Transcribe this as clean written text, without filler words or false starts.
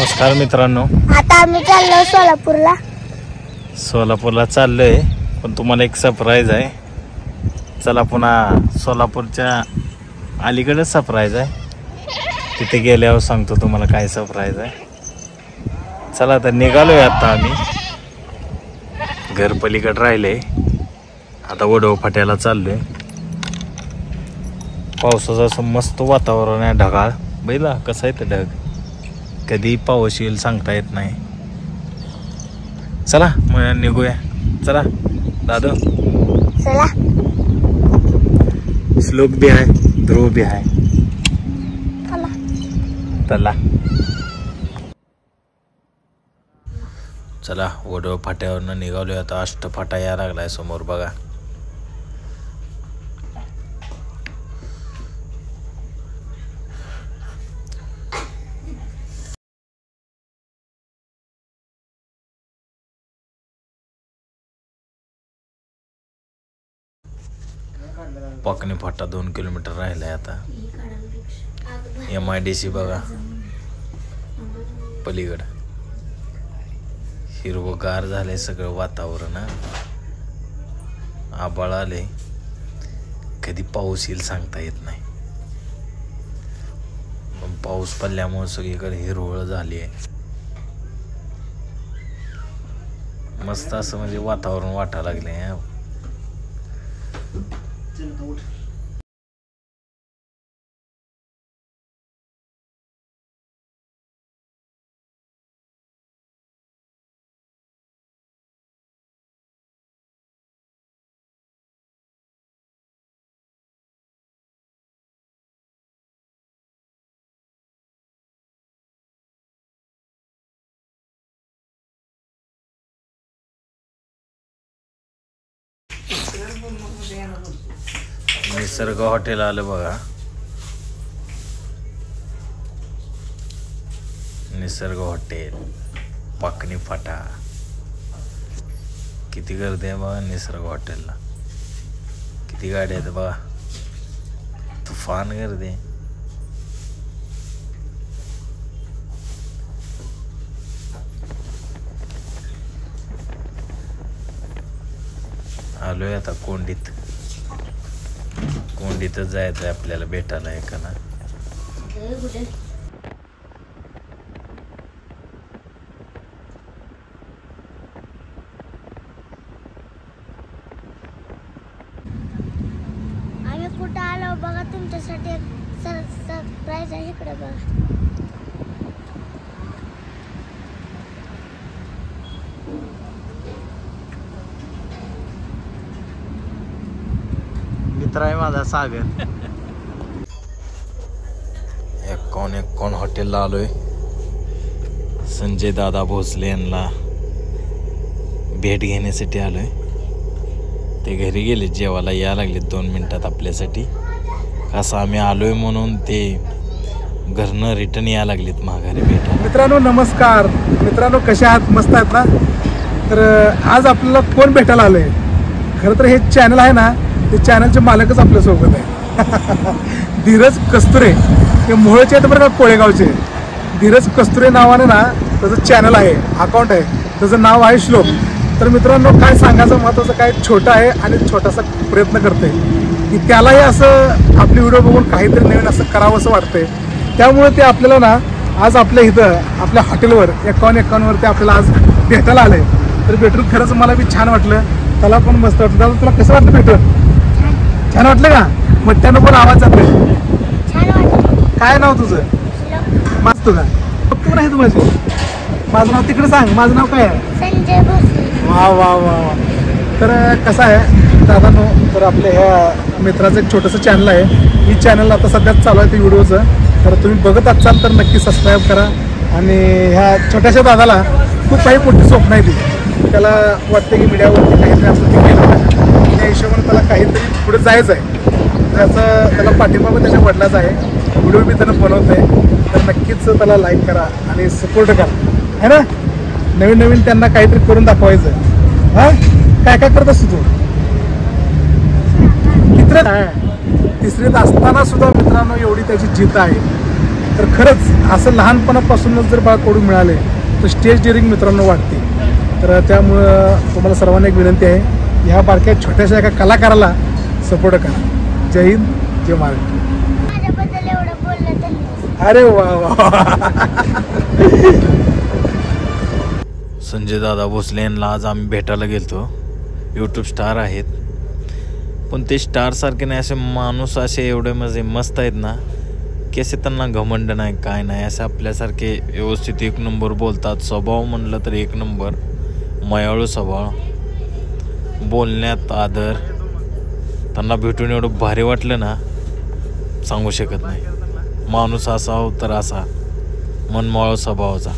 नमस्कार मित्रांनो, आता आम्ही चाललो सोलापूरला चाललोय. पण तुम्हाला एक सरप्राईज आहे. चला पुन्हा सोलापूरच्या अलीकडेच सरप्राईज आहे. तिथे गेल्यावर सांगतो तुम्हाला काय सरप्राईज आहे. चला तर निघालोय आता आम्ही. घर पलीकडे राहिले, आता वडव फाट्याला चाललोय. पावसाचं असं मस्त वातावरण आहे, ढगाळ. बैला कसं आहे ते ढग, कधी पाऊस येईल सांगता येत नाही. चला मग निघूया. चला दादा, चला. श्लोक भी आहे, ध्रुव भी आहे. चला चला वडव फाट्यावरनं निघालोय आता. अष्टफाटा यायला लागलाय समोर बघा. पाकणी फाटा 2 किलोमीटर राहिलाय आता. MIDC बघा पलीकडं. हिरवगार झालंय सगळं वातावरण. आभाळ आले, कधी पाऊस येईल सांगता येत नाही. पण पाऊस पडल्यामुळे सगळीकडे हिरवळ झाली आहे. मस्त असं म्हणजे वातावरण वाटायला लागले. निसर्ग हॉटेल आलं बघा. निसर्ग हॉटेल, पाकणी फाटा. किती गर्दी आहे बघा निसर्ग हॉटेलला. किती गाड्या आहेत बघा, तुफान गर्दी. आलोय आता कोंडीत. कोंडीतच जायचंय आपल्याला भेटायला एकाला. आम्ही कुठं आलो बघा, तुमच्यासाठी एक सरप्राईज आहे. इकडे बघा. मित्र आहे माझा सागर. एकावन्न हॉटेलला आलोय. संजय दादा भोसले यांना भेट घेण्यासाठी आलोय. ते घरी गेले जेवायला, या लागले 2 मिनिटात आपल्यासाठी. कसं आम्ही आलोय म्हणून ते घरनं रिटर्न या लागलेत माघारी भेट. मित्रांनो नमस्कार. मित्रांनो कशा आहात? मस्त आहेत ना? तर आज आपल्याला कोण भेटायला आलंय? खरं तर हे चॅनल आहे ना, ते चॅनलचे मालकच आपल्यासोबत आहे. धीरज कस्तुरे. हे मोहळचे आहेत बरं का, कोळेगावचे. धीरज कस्तुरे नावाने ना त्याचं चॅनल आहे, अकाउंट आहे. त्याचं नाव आहे श्लोक. तर मित्रांनो काय सांगायचं महत्त्वाचं, काय छोटं आहे आणि छोटासा प्रयत्न करतोय की त्यालाही असं आपली व्हिडिओ बघून काहीतरी नवीन असं करावं असं वाटतंय. त्यामुळे ते आपल्याला ना आज आपल्या इथं आपल्या हॉटेलवर 51 ते आपल्याला आज भेटायला आलंय. तर भेटून खरंच मला बी छान वाटलं. त्याला पण मस्त वाटलं. दादा तुला कसं वाटलं भेटून? छान वाटलं का? मोठ्यानं पण आवाज जातोय. काय नाव तुझं? मस्त का? बघतो नाही तू माझी? माझं नाव तिकडे सांग. माझं नाव काय आहे? संजय भोसले. वा वा वा वा. तर कसं आहे दादांनो, तर आपल्या ह्या मित्राचं एक छोटंसं चॅनल आहे. ही चॅनल आता सध्याच चालू आहे ते व्हिडिओचं. तर तुम्ही बघत असाल तर नक्की सबस्क्राईब करा. आणि ह्या छोट्याशा दादाला खूप काही मोठी स्वप्न आहे ती. त्याला वाटतं की मीडियावरती काहीतरी असं ते केलं पाहिजे. त्या हिशोबाने त्याला काहीतरी पुढे जायचं आहे. त्याचं त्याला पाठिंबा पण त्याच्या वडिलाचा आहे. व्हिडिओ बी त्यानं बनवत आहे. तर नक्कीच त्याला लाईक करा आणि सपोर्ट करा, है ना? नवीन नवीन त्यांना काहीतरी करून दाखवायचं. हां, काय काय करत असतो तू? तिसरीत असताना सुद्धा मित्रांनो एवढी त्याची जिद्द आहे. तर खरंच असं लहानपणापासूनच जर बाळ कडू मिळाले तर स्टेज डिअरिंग मित्रांनो वाटते. तर त्यामुळं तुम्हाला सर्वांना एक विनंती आहे, ह्या बारक्या छोट्याशा एका कलाकाराला सपोर्ट करा. जय हिंद, जय महाराष्ट्र. माझ्याबद्दल एवढं बोललं तर अरे वा वा. संजय दादा भोसले यांना आज आम्ही भेटायला गेलतो. यूट्यूब स्टार आहेत, पण ते स्टारसारखे नाही, असे माणूस असे एवढे म्हणजे मस्त आहेत ना की असे त्यांना घमंड नाही काय नाही, असे आपल्यासारखे व्यवस्थित एक नंबर बोलतात. स्वभाव म्हणलं तर एक नंबर, मयाळू स्वभाव, बोलण्यात आदर. त्यांना भेटून एवढं भारी वाटलं ना सांगू शकत नाही. माणूस असा हो तर असा मनमोळा स्वभावाचा.